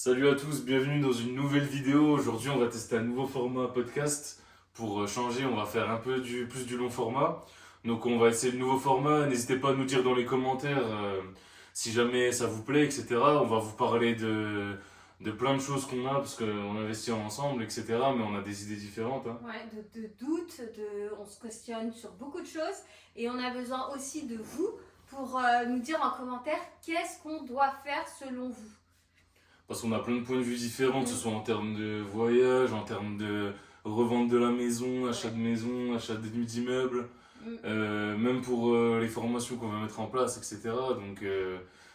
Salut à tous, bienvenue dans une nouvelle vidéo. Aujourd'hui, on va tester un nouveau format podcast. Pour changer, on va faire un peu plus du long format. Donc, on va essayer le nouveau format. N'hésitez pas à nous dire dans les commentaires si jamais ça vous plaît, etc. On va vous parler de plein de choses qu'on a parce qu'on investit ensemble, etc. Mais on a des idées différentes. Hein. Ouais, de doutes, on se questionne sur beaucoup de choses et on a besoin aussi de vous pour nous dire en commentaire qu'est-ce qu'on doit faire selon vous. Parce qu'on a plein de points de vue différents, que ce soit en termes de voyage, en termes de revente de la maison, achat de maison, achat d'immeubles, même pour les formations qu'on va mettre en place, etc. Donc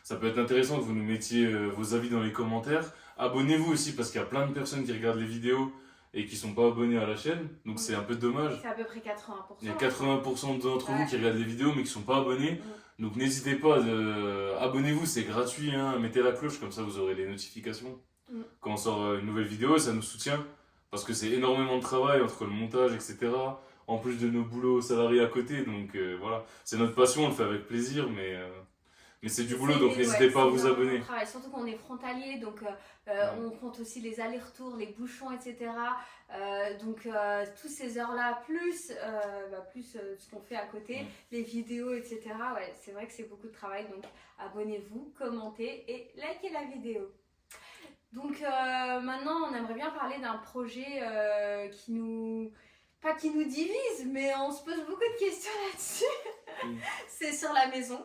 ça peut être intéressant que vous nous mettiez vos avis dans les commentaires. Abonnez-vous aussi parce qu'il y a plein de personnes qui regardent les vidéos et qui sont pas abonnés à la chaîne, donc c'est un peu dommage. C'est à peu près 80%. Il y a 80% d'entre vous qui regardent les vidéos mais qui sont pas abonnés. Donc n'hésitez pas, abonnez-vous, c'est gratuit, hein. Mettez la cloche, comme ça vous aurez les notifications. Quand on sort une nouvelle vidéo, ça nous soutient. Parce que c'est énormément de travail entre le montage, etc. En plus de nos boulots salariés à côté, donc voilà. C'est notre passion, on le fait avec plaisir, mais c'est du boulot, donc n'hésitez pas à vous abonner. Surtout qu'on est frontalier, donc on compte aussi les allers-retours, les bouchons, etc. Donc toutes ces heures-là, plus ce qu'on fait à côté, les vidéos, etc. Ouais, c'est vrai que c'est beaucoup de travail, donc abonnez-vous, commentez et likez la vidéo. Donc maintenant, on aimerait bien parler d'un projet pas qui nous divise, mais on se pose beaucoup de questions là-dessus. C'est sur la maison.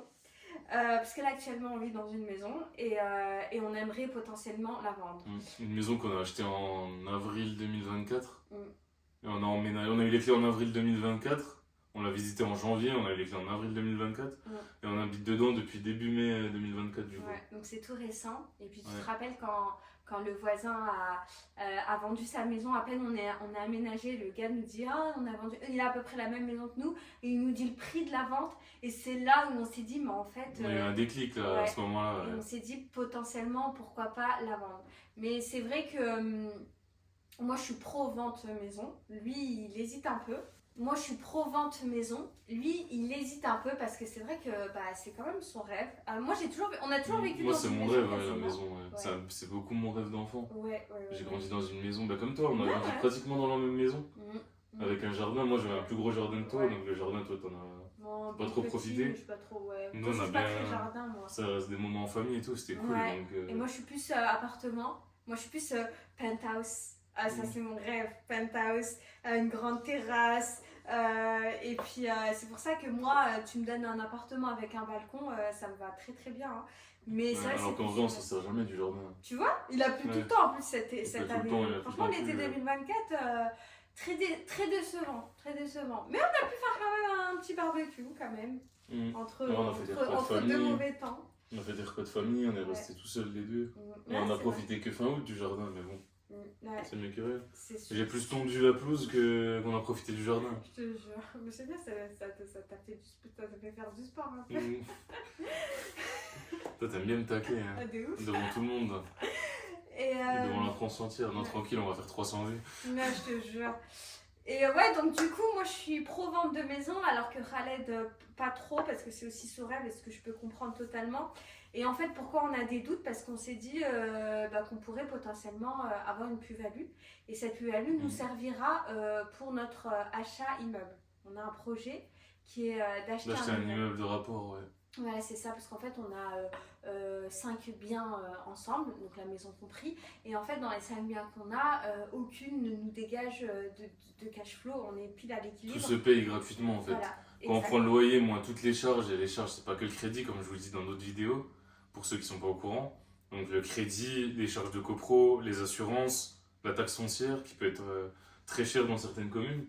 Parce que là actuellement on vit dans une maison et on aimerait potentiellement la vendre. Une maison qu'on a achetée en avril 2024. Et on a eu les clés en avril 2024. On l'a visité en janvier, on a eu les clés en avril 2024. Et on habite dedans depuis début mai 2024 du coup. Ouais, donc c'est tout récent. Et puis tu te rappelles quand le voisin a vendu sa maison, à peine on a aménagé, le gars nous dit on a vendu, il a à peu près la même maison que nous, et il nous dit le prix de la vente, et c'est là où on s'est dit, mais en fait... Il y a eu un déclic là, à ce moment-là. Et on s'est dit potentiellement, pourquoi pas la vendre. Mais c'est vrai que moi je suis pro-vente maison, lui il hésite un peu. Moi, je suis pro-vente maison. Lui, il hésite un peu parce que c'est vrai que c'est quand même son rêve. Moi, on a toujours vécu dans une maison. Moi, c'est mon rêve, la maison. Ouais. C'est beaucoup mon rêve d'enfant. J'ai grandi dans une maison, comme toi, on a grandi pratiquement dans la même maison. Avec un jardin. Moi, j'avais un plus gros jardin que toi, donc le jardin, toi, t'en as pas trop profité. Je suis pas trop, Nous, on a pas très jardin, moi. Ça reste des moments en famille et tout, c'était cool. Donc, Et moi, je suis plus appartement. Moi, je suis plus penthouse. Ah, ça c'est mon rêve, penthouse, une grande terrasse. Et puis c'est pour ça que moi, tu me donnes un appartement avec un balcon, ça me va très très bien. Hein. Mais c'est vrai alors qu'en vrai, on s'en sert jamais du jardin. Tu vois, il a plu tout le temps en plus cette année. Franchement, l'été 2024, très décevant, très décevant. Mais on a pu faire quand même un petit barbecue quand même. Entre deux mauvais temps. On a fait des repas de famille, on est restés tout seuls les deux. Et on a profité que fin août du jardin, mais bon. C'est mieux que rien. J'ai plus tondu la pelouse qu'on a profité du jardin. Je te jure. Mais c'est bien, ça t'a fait faire du sport un peu. Toi, t'aimes bien me tacler, hein. Ah, de ouf. Devant tout le monde. Et devant la France entière. Non, tranquille, on va faire 300 vues. Non, je te jure. Et ouais, donc du coup, moi je suis pro-vente de maison, alors que Khaled, pas trop, parce que c'est aussi son rêve, et ce que je peux comprendre totalement. Et en fait, pourquoi on a des doutes? Parce qu'on s'est dit qu'on pourrait potentiellement avoir une plus-value. Et cette plus-value nous servira pour notre achat immeuble. On a un projet qui est d'acheter un immeuble de rapport, ouais. Voilà, c'est ça, parce qu'en fait, on a 5 biens ensemble, donc la maison compris. Et en fait, dans les 5 biens qu'on a, aucune ne nous dégage de cash flow, on est pile à l'équilibre. Tout se paye gratuitement en fait. Voilà, quand on prend le loyer, moins toutes les charges, et les charges, c'est pas que le crédit, comme je vous le dis dans d'autres vidéos, pour ceux qui sont pas au courant. Donc le crédit, les charges de copro, les assurances, la taxe foncière, qui peut être très chère dans certaines communes.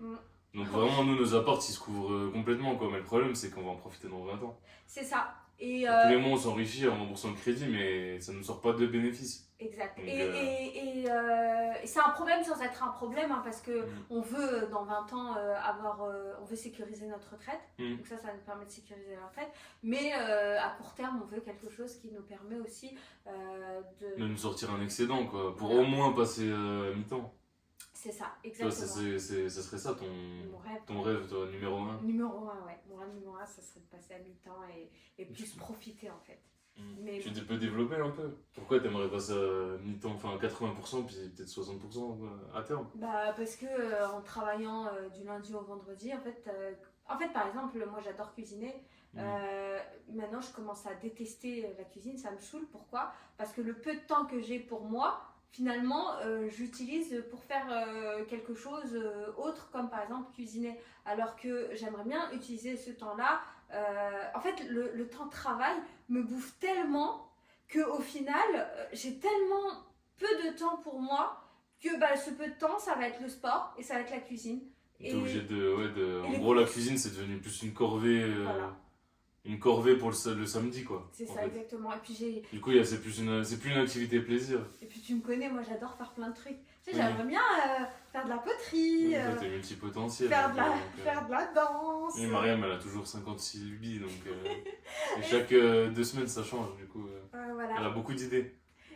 Donc vraiment, nous, nos apports, ils se couvrent complètement, quoi. Mais le problème, c'est qu'on va en profiter dans 20 ans. C'est ça. Et tous les mois, on s'enrichit en remboursant le crédit, mais ça ne nous sort pas de bénéfices. Exact. Donc, et c'est un problème sans être un problème, hein, parce que on veut, dans 20 ans, on veut sécuriser notre retraite. Donc ça nous permet de sécuriser la retraite. Mais à court terme, on veut quelque chose qui nous permet aussi de nous sortir un excédent, quoi. Pour au moins passer mi-temps. C'est ça, exactement. Toi, ça serait ça ton rêve, toi, numéro 1? Numéro 1, ouais. Mon rêve numéro 1, ça serait de passer à mi-temps et plus profiter en fait. Mais tu peux développer un peu? Pourquoi t'aimerais passer à mi-temps? Enfin, 80%, puis peut-être 60% à terme. Bah, parce que en travaillant du lundi au vendredi, en fait, par exemple, moi j'adore cuisiner. Maintenant, je commence à détester la cuisine, ça me saoule. Pourquoi? Parce que le peu de temps que j'ai pour moi, finalement, j'utilise pour faire quelque chose autre, comme par exemple cuisiner. Alors que j'aimerais bien utiliser ce temps-là. En fait, le temps de travail me bouffe tellement qu'au final, j'ai tellement peu de temps pour moi que bah, ce peu de temps, ça va être le sport et ça va être la cuisine. T'es obligé de. En les gros, la courses. cuisine, c'est devenu plus une corvée. Voilà. Une corvée pour le samedi, quoi. C'est en ça, fait. exactement. Et puis, Du coup, c'est plus une activité plaisir. et puis tu me connais, moi j'adore faire plein de trucs. Tu sais, Oui. j'aimerais bien faire de la poterie, En fait, t'es multipotentiel. faire, un de peu, la, donc, faire de la danse. Et Mariam, elle a toujours 56 lubies, donc. Et chaque 2 semaines, ça change, du coup. Elle Voilà. a beaucoup d'idées.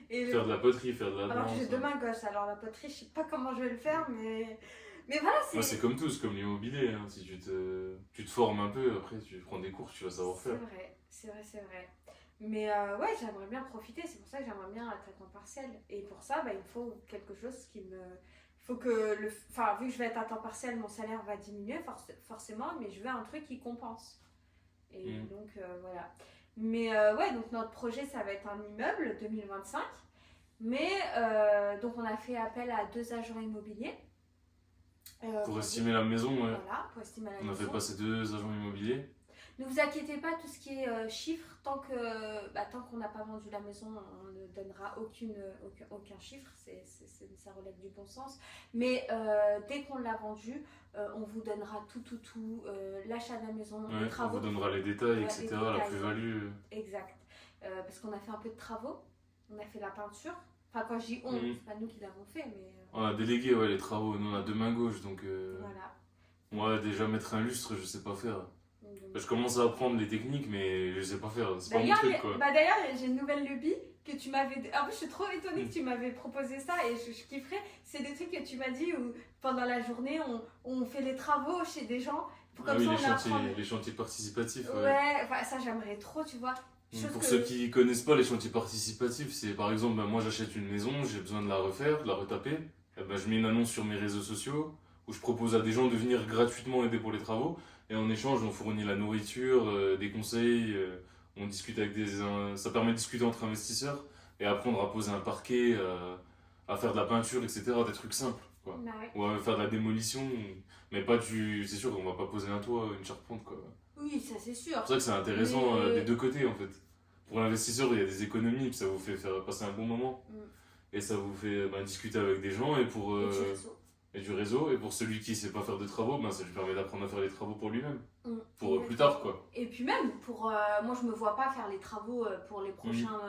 Et Faire de la poterie, faire de la alors danse. que j'ai deux mains gauches, alors la poterie, je sais pas comment je vais le faire, mais voilà, Moi, c'est comme tout, c'est comme l'immobilier. Hein. Si tu te formes un peu, après, tu prends des cours, tu vas savoir faire. C'est vrai. Mais ouais, j'aimerais bien profiter, c'est pour ça que j'aimerais bien être à temps partiel. Et pour ça, bah, il me faut quelque chose qui me. Il faut que Enfin, vu que je vais être à temps partiel, mon salaire va diminuer forcément, mais je veux un truc qui compense. Et donc, voilà. Mais ouais, donc notre projet, ça va être un immeuble 2025. Mais donc, on a fait appel à 2 agents immobiliers. Pour estimer la maison, ouais. Voilà, pour estimer la On a maison. fait passer 2 agents immobiliers. Ne vous inquiétez pas, tout ce qui est chiffres, tant qu'on n'a pas vendu la maison, on ne donnera aucun chiffre, ça relève du bon sens. Mais dès qu'on l'a vendu, on vous donnera tout, l'achat de la maison, les On travaux. vous donnera les détails, Ouais, etc., les la détails. plus-value. Exact. Parce qu'on a fait un peu de travaux, on a fait la peinture. Enfin, quand je dis on, c'est pas nous qui l'avons fait, mais. On a délégué les travaux, nous on a 2 mains gauches, donc. Voilà. Moi, déjà mettre un lustre, je sais pas faire. Donc, Je commence à apprendre les techniques, mais je sais pas faire. C'est pas mon D'ailleurs, truc, quoi. d'ailleurs, j'ai une nouvelle lubie que tu m'avais. En plus, je suis trop étonnée que tu m'avais proposé ça et je kifferais. C'est des trucs que tu m'as dit où pendant la journée, on fait les travaux chez des gens. Ah oui, ça, les chantiers participatifs. Ouais, enfin, ça, j'aimerais trop, tu vois. Pour ceux qui connaissent pas les chantiers participatifs, c'est par exemple, moi j'achète une maison, j'ai besoin de la refaire, de la retaper. Et je mets une annonce sur mes réseaux sociaux où je propose à des gens de venir gratuitement aider pour les travaux. Et en échange, on fournit la nourriture, des conseils, on discute avec ça permet de discuter entre investisseurs et apprendre à poser un parquet, à faire de la peinture, etc. Des trucs simples, quoi. Bah ouais. Ou à faire de la démolition, mais pas c'est sûr qu'on va pas poser un toit, une charpente, quoi. Oui, ça c'est sûr. C'est pour ça que c'est intéressant des deux côtés, en fait. Pour l'investisseur, il y a des économies, puis ça vous fait faire passer un bon moment. Et ça vous fait discuter avec des gens et du réseau. Et pour celui qui sait pas faire de travaux, ça lui permet d'apprendre à faire les travaux pour lui-même. Pour plus tard, quoi. Et puis même, moi je me vois pas faire les travaux pour les prochains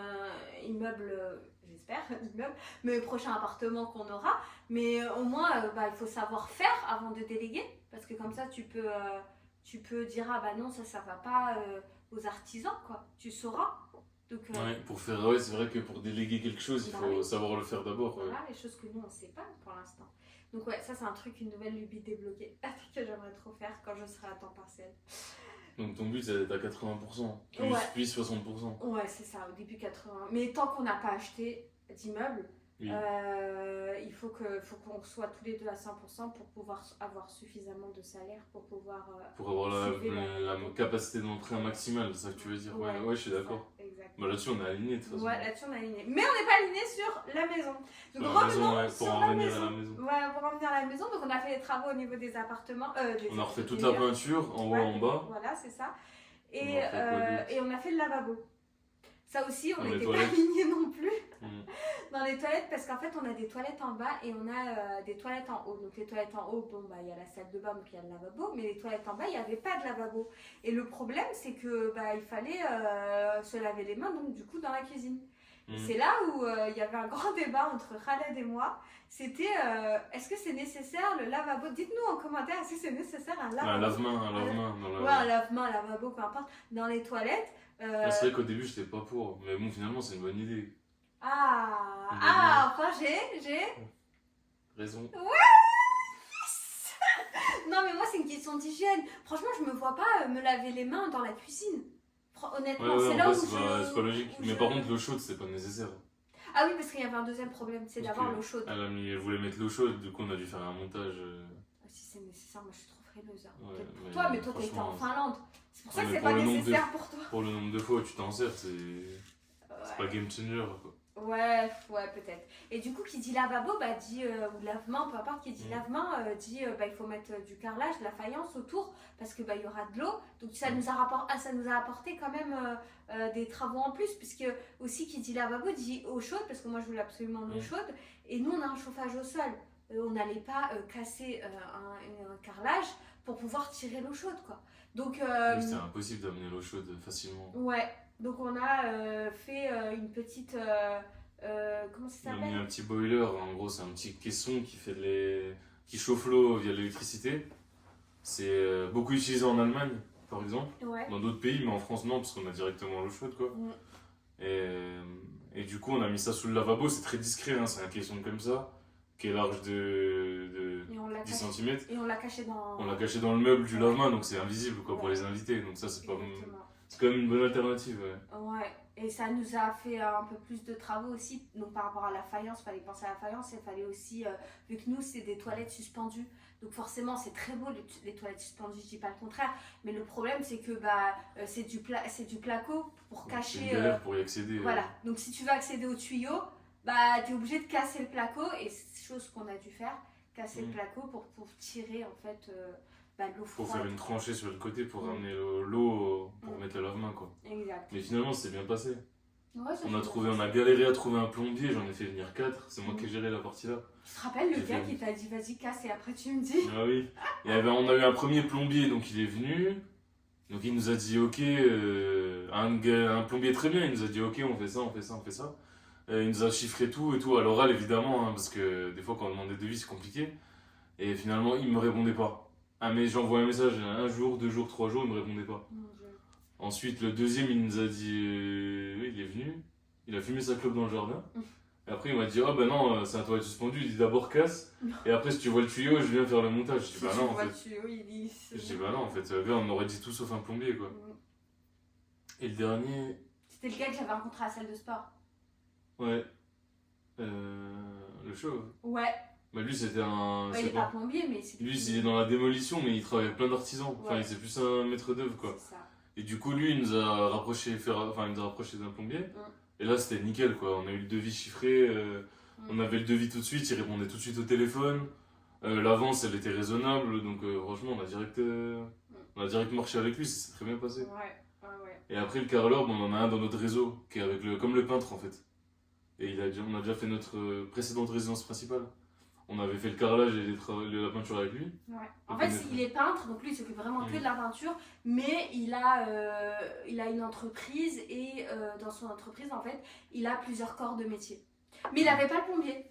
immeubles, j'espère, mais les prochains appartements qu'on aura. Mais au moins, il faut savoir faire avant de déléguer. Parce que comme ça, tu peux dire, ah bah non, ça va pas aux artisans, quoi. Tu sauras. Donc, c'est vrai que pour déléguer quelque chose, il faut savoir le faire d'abord. Voilà, les choses que nous, on sait pas pour l'instant. Donc ouais, ça c'est un truc, une nouvelle lubie débloquée que j'aimerais trop faire quand je serai à temps partiel. Donc ton but c'est d'être à 80%, puis 60%. Ouais, c'est ça, au début 80%. Mais tant qu'on n'a pas acheté d'immeuble, il faut qu'on soit tous les deux à 100% pour pouvoir avoir suffisamment de salaire pour pouvoir... pour avoir la capacité d'emprunt maximale, c'est ça que tu veux dire. Ouais, je suis d'accord. Là-dessus on est aligné de toute façon. Ouais, là-dessus on est aligné. Mais on n'est pas aligné sur la maison. Donc revenons sur la maison. Ouais, pour en venir à la maison. Donc on a fait les travaux au niveau des appartements. On a refait toute la peinture, en haut, en bas. Voilà, c'est ça. Et on a fait le lavabo. Ça aussi, on Dans n'était pas alignés non plus dans les toilettes parce qu'en fait, on a des toilettes en bas et on a des toilettes en haut. Donc les toilettes en haut, il y a la salle de bain, donc il y a le lavabo, mais les toilettes en bas, il n'y avait pas de lavabo. Et le problème, c'est que il fallait se laver les mains, donc du coup, dans la cuisine. C'est là où il y avait un grand débat entre Khaled et moi. C'était est-ce que c'est nécessaire le lavabo? Dites-nous en commentaire, est-ce que c'est nécessaire un lavabo? Un lave-main. Un lave-main, un lavabo, peu importe, dans les toilettes. C'est vrai qu'au début, j'étais pas pour, mais bon, finalement, c'est une bonne idée. Enfin, j'ai raison. Ouais. Non, mais moi, c'est une question d'hygiène. Franchement, je me vois pas me laver les mains dans la cuisine. Honnêtement, c'est là où c'est pas logique. Mais par contre, l'eau chaude, c'est pas nécessaire. Ah oui, parce qu'il y avait un deuxième problème, c'est Parce d'avoir que l'eau chaude. elle voulait mettre l'eau chaude, du coup on a dû faire un montage. Si c'est nécessaire, moi je suis trop frileuse. Hein. Ouais, Peut-être pour mais toi, mais toi t'étais en franchement, Finlande. C'est pour ça non, que mais c'est pas nécessaire pour toi. pour le nombre de fois où tu t'en sers, c'est pas game changer quoi. Ouais, peut-être. Et du coup, qui dit lavabo, bah dit, ou lave-main, peu importe, qui dit lave-main, dit bah, il faut mettre du carrelage, de la faïence autour, parce que bah, il y aura de l'eau. Donc ça nous a apporté quand même des travaux en plus, puisque aussi qui dit lavabo dit eau chaude, parce que moi je voulais absolument l'eau chaude, et nous on a un chauffage au sol. On n'allait pas casser un carrelage pour pouvoir tirer l'eau chaude, quoi. Donc, C'était impossible d'amener l'eau chaude facilement. ouais, donc on a fait une petite... comment ça On a mis s'appelle? un petit boiler, en gros c'est un petit caisson qui chauffe l'eau via l'électricité. C'est beaucoup utilisé en Allemagne par exemple, Ouais. dans d'autres pays, mais en France non, parce qu'on a directement l'eau chaude quoi. Et du coup on a mis ça sous le lavabo, c'est très discret, hein, c'est un caisson comme ça, qui est large de 10 cm. Et on l'a caché dans... On l'a caché dans le meuble du lave-main, donc c'est invisible quoi, pour les invités, donc ça c'est pas... C'est quand même une bonne alternative. Ouais, et ça nous a fait un peu plus de travaux aussi. Donc par rapport à la faïence, il fallait penser à la faïence. Il fallait aussi, vu que nous c'est des toilettes suspendues, donc forcément c'est très beau les toilettes suspendues, je dis pas le contraire. Mais le problème c'est que bah, c'est du placo pour cacher... C'est une galère pour y accéder. Voilà, donc si tu veux accéder au tuyau, bah tu es obligé de casser le placo. Et c'est chose qu'on a dû faire, casser le placo pour tirer en fait... l'eau froide. Pour faire une tranchée sur le côté pour ramener l'eau pour mettre le lave-main quoi. Exact. Mais finalement c'est bien passé. Ouais, on a galéré à trouver un plombier, j'en ai fait venir 4, c'est moi qui ai géré la partie là. Tu te rappelles le gars qui t'a dit vas-y casse et après tu me dis? Ah oui. On a eu un premier plombier, donc il est venu. Donc il nous a dit ok, un plombier très bien, il nous a dit ok on fait ça, on fait ça, on fait ça. Il nous a chiffré tout et tout à l'oral évidemment, hein, parce que des fois quand on demande des devis c'est compliqué. Et finalement il me répondait pas. Ah mais j'envoie un message, 1 jour, 2 jours, 3 jours, il me répondait pas. Ensuite le deuxième il nous a dit, oui, il est venu, il a fumé sa clope dans le jardin. Et après il m'a dit, ah bah non, c'est un toilette suspendu, il dit d'abord casse, et après si tu vois le tuyau, je viens faire le montage. Je dis bah non en fait. Je dis bah non en fait, gars, on aurait dit tout sauf un plombier quoi. Et le dernier... C'était le gars que j'avais rencontré à la salle de sport. Ouais. Le chauve. Ouais. Bah lui c'était un... Ouais, il est pas plombier mais c'est... Lui il est dans la démolition mais il travaille avec plein d'artisans. Enfin c'est plus un maître d'œuvre quoi. C'est ça. Et du coup lui il nous a rapproché d'un plombier. Et là c'était nickel quoi, on a eu le devis chiffré, on avait le devis tout de suite, il répondait tout de suite au téléphone. L'avance elle était raisonnable donc franchement on a direct marché avec lui, ça s'est très bien passé. Ouais. Et après le carreleur, on en a un dans notre réseau qui est avec comme le peintre en fait. Et on a déjà fait notre précédente résidence principale. On avait fait le carrelage et la peinture avec lui. Ouais. En fait, il est peintre, donc lui il s'occupe vraiment que de la peinture, mais il a une entreprise et dans son entreprise en fait, il a plusieurs corps de métier. Mais il n'avait pas le plombier.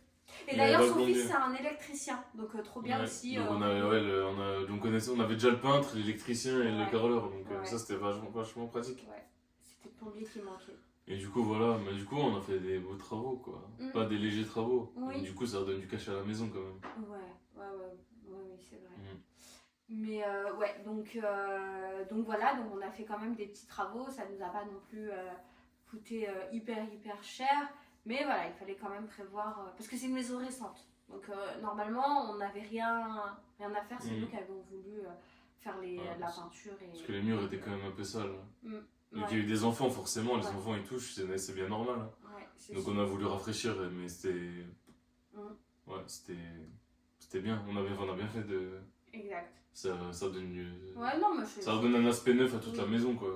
Et d'ailleurs, son fils c'est un électricien, donc trop bien aussi. Donc on avait déjà le peintre, l'électricien et le carreleur, donc ça c'était vachement pratique. Ouais, c'était le plombier qui manquait. Et du coup, voilà, mais du coup, on a fait des beaux travaux, quoi. Pas des légers travaux. Oui. Et du coup, ça redonne du cachet à la maison, quand même. Ouais, c'est vrai. Mais donc voilà, donc on a fait quand même des petits travaux, ça nous a pas non plus coûté hyper cher. Mais voilà, il fallait quand même prévoir, parce que c'est une maison récente. Donc normalement, on n'avait rien à faire, c'est nous qui avons voulu faire la peinture. Parce que les murs étaient quand même un peu sales. Donc il y a eu des enfants forcément, les enfants ils touchent, c'est bien normal. Hein. Donc on a voulu rafraîchir, mais c'était... Ouais, c'était bien, on a bien fait de... Exact. Ça donne ça redonne un aspect neuf à toute la maison quoi.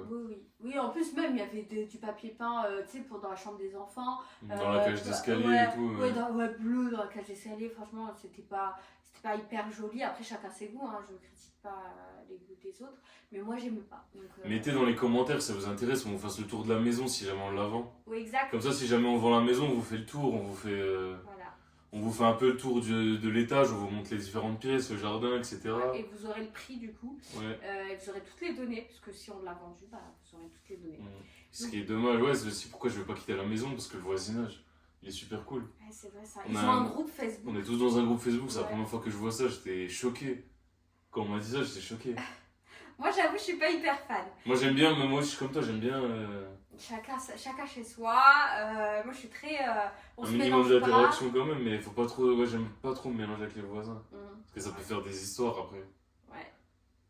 Oui, en plus même il y avait du papier peint, tu sais, dans la chambre des enfants. Dans la cage d'escalier et tout. Bleu dans la cage d'escalier, franchement c'était pas hyper joli. Après chacun ses goûts, hein. Je ne critique pas les goûts des autres, mais moi j'aime pas. Donc, mettez dans les commentaires si ça vous intéresse, on vous fasse le tour de la maison si jamais on la vend. Oui, exact. Comme ça si jamais on vend la maison, on vous fait le tour, on vous fait un peu le tour de l'étage, on vous montre les différentes pièces, le jardin, etc. Et vous aurez le prix du coup, et vous aurez toutes les données, parce que si on l'a vendu, vous aurez toutes les données. Ce qui est dommage, c'est aussi pourquoi je veux pas quitter la maison, parce que le voisinage, il est super cool. C'est vrai ça, ils ont un groupe Facebook. On est tous dans un groupe Facebook, c'est la première fois que je vois ça, j'étais choqué. Quand on m'a dit ça, j'étais choqué. Moi j'avoue, je suis pas hyper fan. Moi j'aime bien, mais moi je suis comme toi, j'aime bien chacun chez soi. Moi, je suis très. On Un se minimum mélange pas. d'interaction quand même, mais faut pas trop. Ouais, j'aime pas trop me mélanger avec les voisins. Mm. Parce que ça peut faire des histoires après. Ouais. Même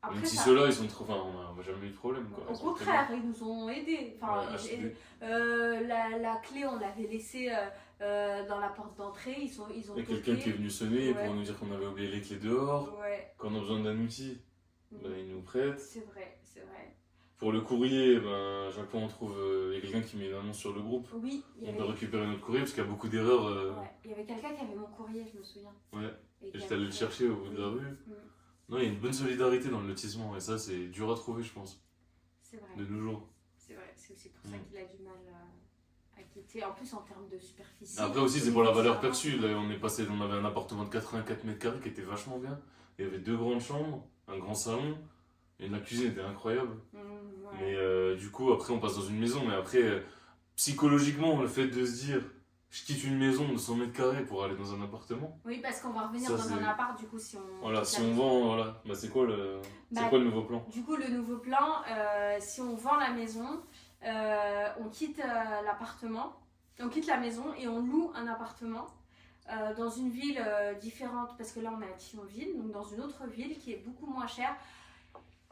Après, si ça. ceux-là, ils sont trop. Enfin, on a jamais eu de problème quoi. Au Ils sont très contraire, ils nous ont aidés. Enfin, bien. Ouais, HD. la clé, on l'avait laissée dans la porte d'entrée. Ils ont Il y a quelqu'un qui est venu sonner Ouais. pour nous dire qu'on avait oublié les clés dehors. Ouais. Quand on a besoin d'un outil, ben, Mm. ils nous prêtent. C'est vrai, c'est vrai. Pour le courrier, ben, à chaque fois on trouve. Il y a quelqu'un qui met une annonce sur le groupe. Oui, il y On avait, peut récupérer notre courrier parce qu'il y a beaucoup d'erreurs. ouais, il y avait quelqu'un qui avait mon courrier, je me souviens. Ouais. Et Et qui j'étais allé le avait- chercher au bout de la rue. Mm. Non, il y a une bonne solidarité dans le lotissement et ça, c'est dur à trouver, je pense, C'est vrai. de nos jours. C'est vrai, c'est aussi pour ça Mm. qu'il a du mal à quitter. En plus, en termes de superficie. Après aussi, c'est pour la valeur différemment. perçue. Là, on avait un appartement de 84 mètres carrés qui était vachement bien. Il y avait 2 grandes chambres, un grand salon, et la cuisine était incroyable. Mm, ouais. Mais du coup, après, on passe dans une maison. Mais après, psychologiquement, le fait de se dire, je quitte une maison de 100 mètres carrés pour aller dans un appartement. Oui, parce qu'on va revenir Ça, dans un c'est- appart, du coup, si on. Voilà, quitte si la on maison. vend, voilà. Bah, c'est quoi Bah, le nouveau plan? Du coup, le nouveau plan, si on vend la maison, on quitte l'appartement, on quitte la maison et on loue un appartement dans une ville différente, parce que là on est à Thionville, donc dans une autre ville qui est beaucoup moins chère.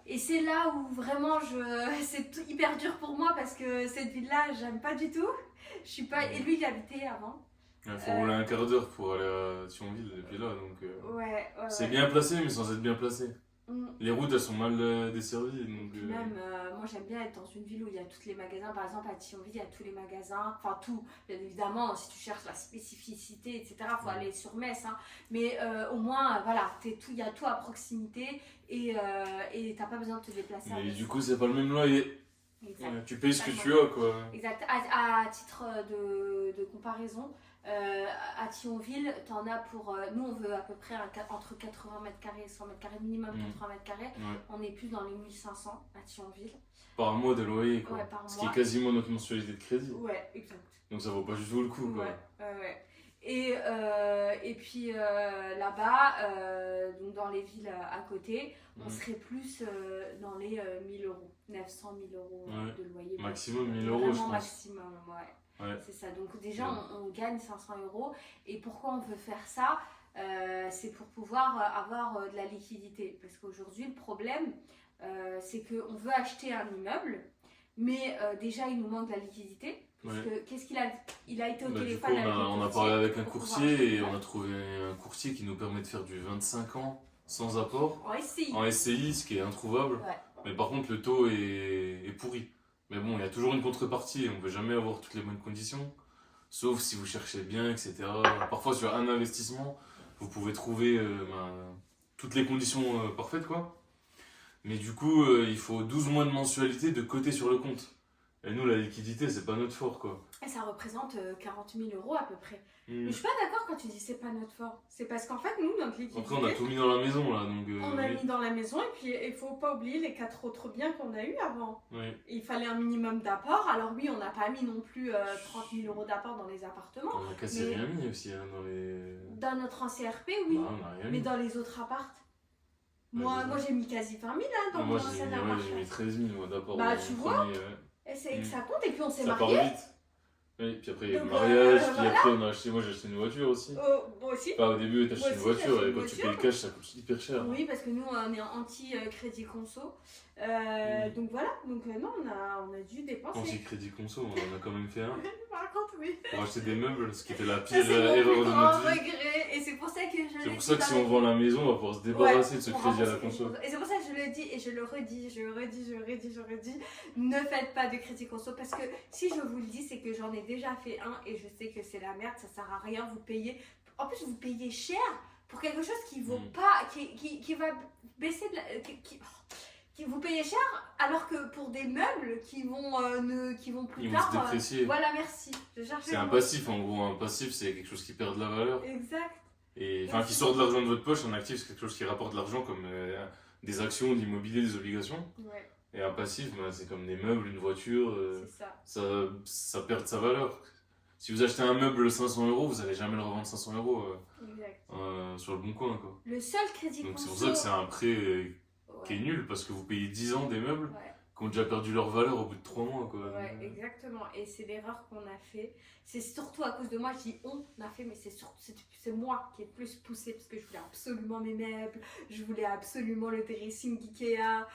Et c'est là où vraiment c'est hyper dur pour moi parce que cette ville-là, j'aime pas du tout. Je suis pas. Et lui, il y habitait avant. Il faut rouler un quart d'heure pour aller à Thionville depuis là. Donc, Ouais, c'est ouais. bien placé, mais sans être bien placé. Mm. Les routes, elles sont mal desservies. Donc, Puis même, moi j'aime bien être dans une ville où il y a tous les magasins. Par exemple, à Thionville, il y a tous les magasins. Enfin, tout. Bien évidemment, si tu cherches la spécificité, etc., il faut Ouais. aller sur Metz. Hein. Mais au moins, voilà, il y a tout à proximité et t'as pas besoin de te déplacer. à mais Metz. du coup, c'est pas le même loyer. Exact. Tu payes ce que D'accord. tu as, quoi. Exact. À titre de comparaison, à Thionville, t'en as pour. Nous, on veut à peu près entre 80 mètres carrés et 100 mètres carrés, minimum 80 mètres carrés. Ouais. On est plus dans les 1500 à Thionville. Par mois de loyer, quoi. Ouais, par Ce qui mois. est quasiment notre mensualité de crédit. Ouais, exact. Donc, ça vaut pas du tout le coup, quoi. Ouais. Et puis là-bas, donc dans les villes à côté, on serait plus dans les 1000 euros, 900 000 euros Ouais. de loyer. Maximum 1000 Vraiment euros, je pense. maximum, ouais. Ouais. C'est ça. Donc déjà, Ouais. on gagne 500 euros. Et pourquoi on veut faire ça? C'est pour pouvoir avoir de la liquidité. Parce qu'aujourd'hui, le problème, c'est qu'on veut acheter un immeuble, mais déjà, il nous manque de la liquidité. Parce Ouais. que qu'est-ce qu'il a Il a été au Bah, du téléphone coup, avec le on a courtier parlé avec un pour pouvoir courtier acheter. et on a trouvé un courtier qui nous permet de faire du 25 ans sans apport. En SCI. En SCI, ce qui est introuvable. Ouais. Mais par contre, le taux est pourri. Mais bon, il y a toujours une contrepartie et on ne peut jamais avoir toutes les bonnes conditions. Sauf si vous cherchez bien, etc. Parfois, sur un investissement, vous pouvez trouver toutes les conditions parfaites, quoi. Mais du coup, il faut 12 mois de mensualité de côté sur le compte. Et nous, la liquidité, c'est pas notre fort, quoi. Et ça représente 40 000 euros à peu près. Hmm. Mais je suis pas d'accord quand tu dis c'est pas notre fort. C'est parce qu'en fait, nous, notre liquidité, Après, on a tout mis dans la maison, là. Donc, on a oui. mis dans la maison. Et puis, il faut pas oublier les 4 autres biens qu'on a eu avant. Oui. Il fallait un minimum d'apport. Alors oui, on n'a pas mis non plus 30 000 euros d'apport dans les appartements. On a quasi Mais- rien mis aussi hein, dans les. Dans notre ancien RP, oui. Bah, on a rien Mais mis. dans les autres apparts, Ouais, moi, c'est moi ça. j'ai mis quasi 20 000 hein, dans Moi, mon ancien appart. j'ai mis 13 000 moi, d'apport. Bah, dans tu le vois. premier, ouais. Et c'est que ça compte. Et puis on s'est Ça mariés. part vite. Oui, puis après, il y a eu le Donc, mariage, puis voilà. après, moi, j'ai acheté une voiture aussi. Moi aussi. Enfin, au début, t'as acheté Moi une aussi, j'ai voiture acheté et une quand tu payes voiture. le cash, ça coûte hyper cher. Oui, parce que nous, on est anti-crédit conso. Donc voilà, donc non, on a dû dépenser. Anti-crédit conso, on en a quand même fait un. Par contre, oui. Pour acheter des meubles, ce qui était la Ça, pire c'est mon erreur plus de grand notre vie. regret. Et c'est pour ça que je C'est l'ai pour ça que dit si dans on les- vend la maison, on va pouvoir se débarrasser de ce on crédit à la rembourse les conso. crédits. Et c'est pour ça que je le dis et je le redis. Ne faites pas de crédit conso parce que si je vous le dis, c'est que j'en ai déjà fait un et je sais que c'est la merde, ça sert à rien. Vous payez, en plus vous payez cher pour quelque chose qui vaut pas, qui va baisser de la, qui vous payez cher alors que pour des meubles qui vont plus Ils vont tard. se déprécier. Voilà, merci. Je cherchais C'est le un mot. passif en gros. Un passif, c'est quelque chose qui perd de la valeur. Exact. Et enfin, qui sort de l'argent de votre poche. Un actif, c'est quelque chose qui rapporte de l'argent comme des actions, de l'immobilier, des obligations. Ouais, Et un passif, bah, c'est comme des meubles, une voiture. c'est ça. Ça perd de sa valeur. Si vous achetez un meuble 500 euros, vous n'allez jamais le revendre 500 euros Exact. sur le bon coin. Quoi. Le seul crédit Donc c'est conso. pour ça que c'est un prêt Ouais. qui est nul parce que vous payez 10 ans des meubles Ouais. qui ont déjà perdu leur valeur au bout de 3 mois, quoi. Ouais, exactement. Et c'est l'erreur qu'on a fait. C'est surtout à cause de moi, je dis on a fait, mais c'est moi qui ai plus poussé parce que je voulais absolument mes meubles, je voulais absolument le dressing Ikea.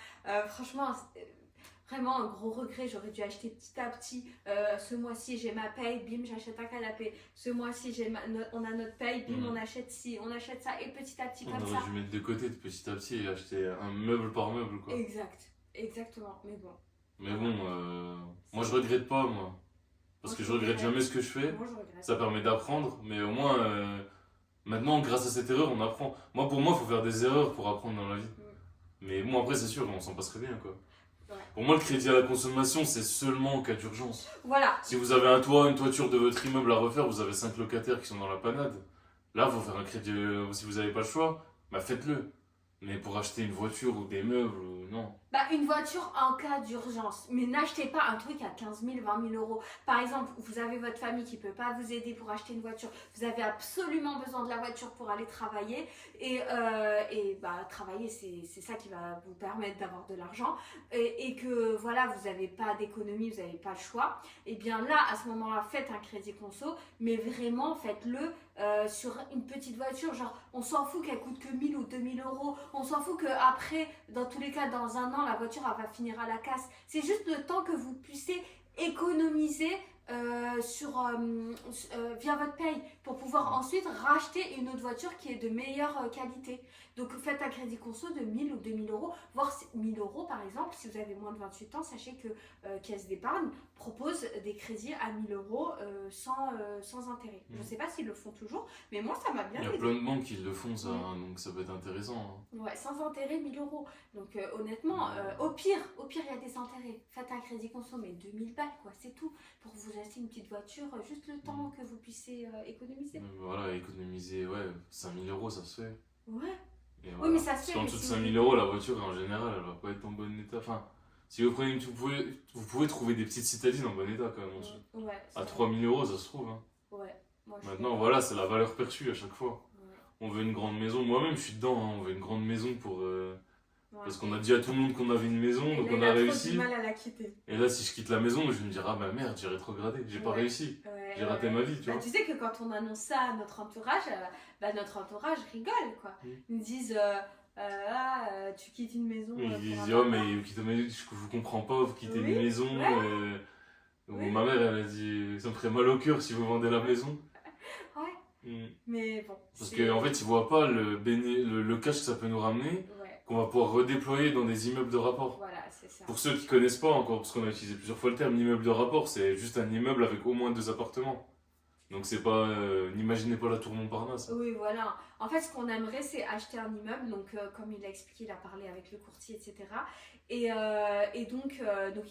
Franchement, vraiment un gros regret, j'aurais dû acheter petit à petit. Ce mois-ci j'ai ma paye, bim, j'achète un canapé. Ce mois-ci on a notre paye, bim, on achète ci, on achète ça. Et petit à petit On comme ça. aurait dû mettre de côté de petit à petit et acheter un meuble par meuble, quoi. Exact, exactement. Mais bon. Mais bon, moi je regrette pas, moi. Parce que je regrette jamais ce que je fais. Moi je regrette. Ça permet d'apprendre, mais au moins, maintenant, grâce à cette erreur, on apprend. Moi, pour moi, il faut faire des erreurs pour apprendre dans la vie. Mais bon, après, c'est sûr, on s'en passerait bien, quoi. Ouais. Pour moi, le crédit à la consommation, c'est seulement en cas d'urgence. Voilà. Si vous avez un toit, une toiture de votre immeuble à refaire, vous avez 5 locataires qui sont dans la panade. Là, il faut faire un crédit. Si vous n'avez pas le choix, bah faites-le. Mais pour acheter une voiture ou des meubles, non. Bah, une voiture en cas d'urgence. Mais n'achetez pas un truc à 15 000, 20 000 euros. Par exemple, vous avez votre famille qui ne peut pas vous aider pour acheter une voiture. Vous avez absolument besoin de la voiture pour aller travailler. Et bah, travailler, c'est ça qui va vous permettre d'avoir de l'argent. Et que voilà, vous n'avez pas d'économie, vous n'avez pas le choix. Et bien là, à ce moment-là, faites un crédit conso. Mais vraiment, faites-le sur une petite voiture. Genre, on s'en fout qu'elle coûte que 1000 ou 2000 euros. On s'en fout qu'après, dans tous les cas, dans un an, la voiture elle va finir à la casse. C'est juste le temps que vous puissiez économiser via votre paye pour pouvoir ensuite racheter une autre voiture qui est de meilleure qualité. Donc faites un crédit conso de 1000 ou 2000 euros, voire 1000 euros par exemple. Si vous avez moins de 28 ans, sachez que Caisse d'épargne propose des crédits à 1000 euros sans intérêt. Je ne sais pas s'ils le font toujours, mais moi ça m'a bien Il y a aidé. plein de banques qui le font, ça, donc ça peut être intéressant. Ouais, sans intérêt, 1000 euros. Donc honnêtement, au pire, il y a des intérêts. Faites un crédit conso, mais 2000 balles, quoi, c'est tout. Pour vous acheter une petite voiture, juste le temps que vous puissiez économiser. Voilà, économiser, ouais, 5000 euros, ça se fait. Ouais. Et Oui, mais ça se Parce fait. qu'en dessous de 5000 euros, la voiture, en général, elle va pas être en bon état. Enfin, si vous prenez vous pouvez trouver des petites citadines en bon état, quand même, en dessous. Ouais, À 3000 euros, ça se trouve. Hein. Ouais. Moi, Maintenant, voilà, c'est la valeur perçue à chaque fois. Ouais. On veut une grande maison. Moi-même, je suis dedans. Hein. On veut une grande maison pour. Ouais. Parce qu'on a dit à tout le monde qu'on avait une maison, Et donc là, on il a trop réussi. du mal à la quitter. Et là, si je quitte la maison, je vais me dire, ah bah merde, j'ai rétrogradé, j'ai pas réussi. Ouais, J'ai raté ma vie, tu vois. Tu sais que quand on annonce ça à notre entourage rigole, quoi. Ils me disent, tu quittes une maison. Ils pour disent, un oh, papa. mais vous quittez une maison, je vous comprends pas, vous quittez Oui, une maison. ouais. Oui. Ma mère, elle a dit, ça me ferait mal au cœur si vous vendez la maison. Ouais. Mais bon. Parce qu'en fait, ils voient pas le cash que ça peut nous ramener, qu'on va pouvoir redéployer dans des immeubles de rapport. Voilà, c'est ça. Pour ceux qui connaissent pas encore, parce qu'on a utilisé plusieurs fois le terme, immeuble de rapport, c'est juste un immeuble avec au moins 2 appartements. Donc c'est pas, n'imaginez pas la tour Montparnasse. Oui, voilà. En fait, ce qu'on aimerait, c'est acheter un immeuble. Donc, comme il a expliqué, il a parlé avec le courtier, etc. Et donc,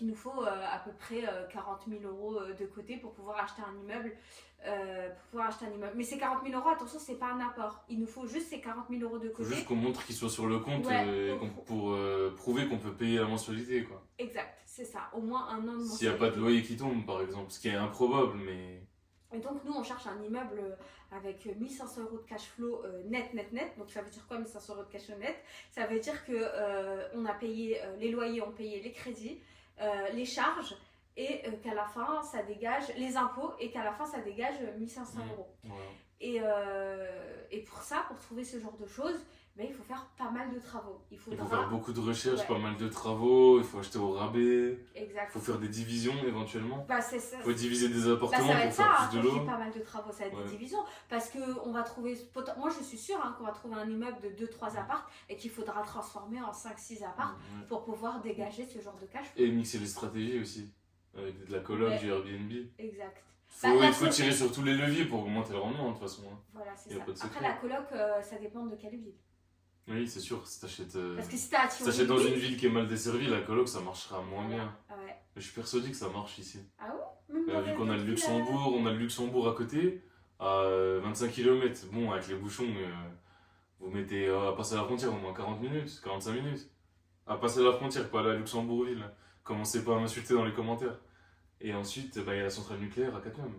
il nous faut à peu près 40 000 euros de côté pour pouvoir acheter un immeuble. Mais ces 40 000 euros, attention, c'est pas un apport. Il nous faut juste ces 40 000 euros de Faut côté. juste qu'on montre qu'il soit sur le compte pour prouver qu'on peut payer la mensualité, quoi. Exact, c'est ça. Au moins un an de mensualité. S'il n'y a pas de loyer qui tombe, par exemple, ce qui est improbable, mais... Et donc, nous, on cherche un immeuble avec 1500 euros de cash flow net. Donc, ça veut dire quoi, 1500 euros de cash flow net? Ça veut dire qu'on a payé les loyers, on payé les crédits, les charges, et qu'à la fin, ça dégage les impôts, et qu'à la fin, ça dégage 1500 euros. Voilà. Et pour ça, pour trouver ce genre de choses, il faut faire pas mal de travaux. Il faut faire beaucoup de recherches, pas mal de travaux, il faut acheter au rabais. Exact. Il faut faire des divisions éventuellement. C'est ça. Il faut diviser des appartements ça va pour être faire ça, plus de lots. pas mal de travaux, ça va être des divisions. Parce qu'on va trouver, moi je suis sûre qu'on va trouver un immeuble de 2-3 apparts et qu'il faudra transformer en 5-6 apparts pour pouvoir dégager ce genre de cash. Et mixer les stratégies aussi, avec de la coloc, du Airbnb. Exact. Il faut tirer sur tous les leviers pour augmenter le rendement de toute façon. Voilà, c'est ça. Après la coloc, ça dépend de quelle ville. Oui, c'est sûr, si t'achètes Parce que si t'achètes dans une ville qui est mal desservie, la coloc ça marchera moins bien. Ouais. Mais je suis persuadé que ça marche ici. Ah ouais? Vu qu'on a le Luxembourg, à côté, à 25 km. Bon, avec les bouchons, vous mettez à passer à la frontière au moins 40 minutes, 45 minutes. À passer à la frontière, pas à la Luxembourgville. Commencez pas à m'insulter dans les commentaires. Et ensuite, il y a la centrale nucléaire à Cattenom.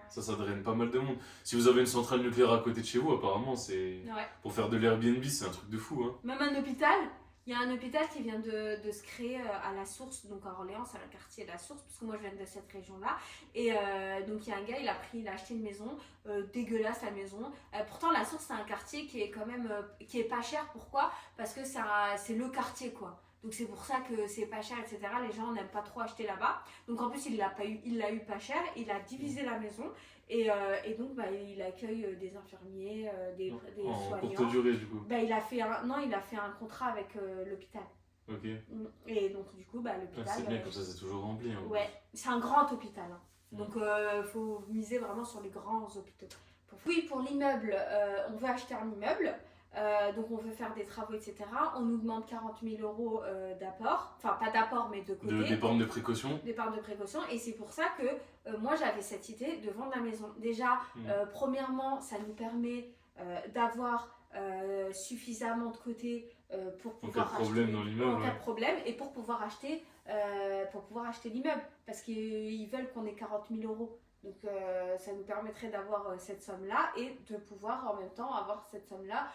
Ça draine pas mal de monde. Si vous avez une centrale nucléaire à côté de chez vous, apparemment, c'est... Pour faire de l'Airbnb, c'est un truc de fou. Hein. Même un hôpital, il Il y a un hôpital qui vient de se créer à La Source, donc à Orléans, c'est un quartier de La Source, parce que moi je viens de cette région-là. Et donc il y a un gars, il a acheté une maison, dégueulasse la maison. Pourtant La Source c'est un quartier qui est quand même, qui est pas cher. Pourquoi? Parce que c'est le quartier quoi. Donc c'est pour ça que c'est pas cher, etc. Les gens n'aiment pas trop acheter là-bas. Donc en plus il l'a eu pas cher, il a divisé la maison. Et donc il accueille des infirmiers, des En soignants. courte durée du coup. Il a fait un contrat avec l'hôpital. Ok. Et donc du coup l'hôpital. C'est bien, comme ça c'est toujours rempli. Hein. Ouais, c'est un grand hôpital. Hein. Donc faut miser vraiment sur les grands hôpitaux. Oui, pour l'immeuble, on veut acheter un immeuble. Donc on veut faire des travaux, etc. On nous demande 40 000 euros d'apport. Enfin, pas d'apport, mais de côté. D'épargne de précaution. D'épargne de précaution. Et c'est pour ça que moi, j'avais cette idée de vendre la maison. Déjà, premièrement, ça nous permet d'avoir suffisamment de côté pour pouvoir acheter. En cas de problème dans l'immeuble. En cas de problème, et pour pouvoir acheter l'immeuble. Parce qu'ils veulent qu'on ait 40 000 euros. Donc ça nous permettrait d'avoir cette somme-là et de pouvoir en même temps avoir cette somme-là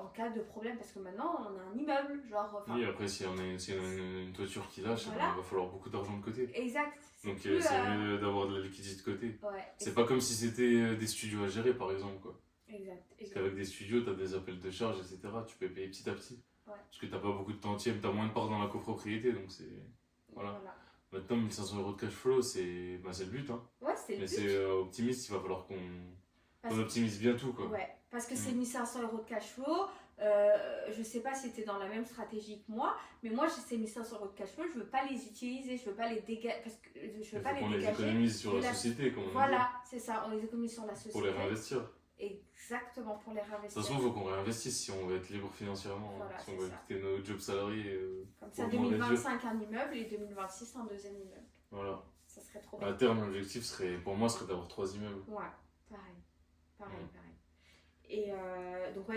en cas de problème. Parce que maintenant, on a un immeuble. Oui, après, si on a une toiture qui lâche, voilà. Il va falloir beaucoup d'argent de côté. Exact. Donc c'est mieux d'avoir de la liquidité de côté. Ouais, c'est pas comme si c'était des studios à gérer, par exemple. Quoi. Exact. Parce qu'avec des studios, tu as des appels de charges, etc. Tu peux payer petit à petit. Ouais. Parce que tu n'as pas beaucoup de tantièmes, tu as moins de parts dans la copropriété. Donc c'est... Voilà. Maintenant, 1 500 euros de cash flow, c'est le but. Hein. Ouais, c'est le but. Mais c'est optimiste, il va falloir qu'on optimise bien tout. Quoi. Ouais, parce que c'est 1 500 euros de cash flow. Je sais pas si tu es dans la même stratégie que moi, mais moi, ces 1 500 euros de cash flow, je veux pas les utiliser, je veux pas les dégager. Parce que je veux pas les dégager. On les économise sur la société, comme on dit. Voilà, c'est ça, on les économise sur la société. Pour les réinvestir. Exactement, pour les réinvestir. De toute façon, il faut qu'on réinvestisse si on veut être libre financièrement, voilà, si on veut quitter nos jobs salariés. Comme ça, 2025 un immeuble et 2026 un deuxième immeuble. Voilà. Ça serait trop bien. À terme, l'objectif pour moi serait d'avoir 3 immeubles. Ouais, pareil. Et donc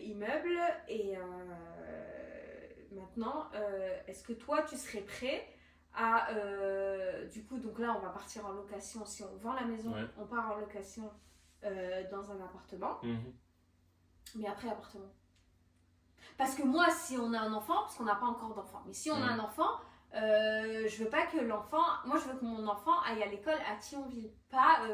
immeuble. Et maintenant, est-ce que toi, tu serais prêt à... du coup, donc là, on va partir en location. Si on vend la maison, on part en location dans un appartement. Mais après, appartement. Parce que moi, si on a un enfant, parce qu'on n'a pas encore d'enfant, mais si on a un enfant... je veux pas que l'enfant, moi je veux que mon enfant aille à l'école à Thionville, pas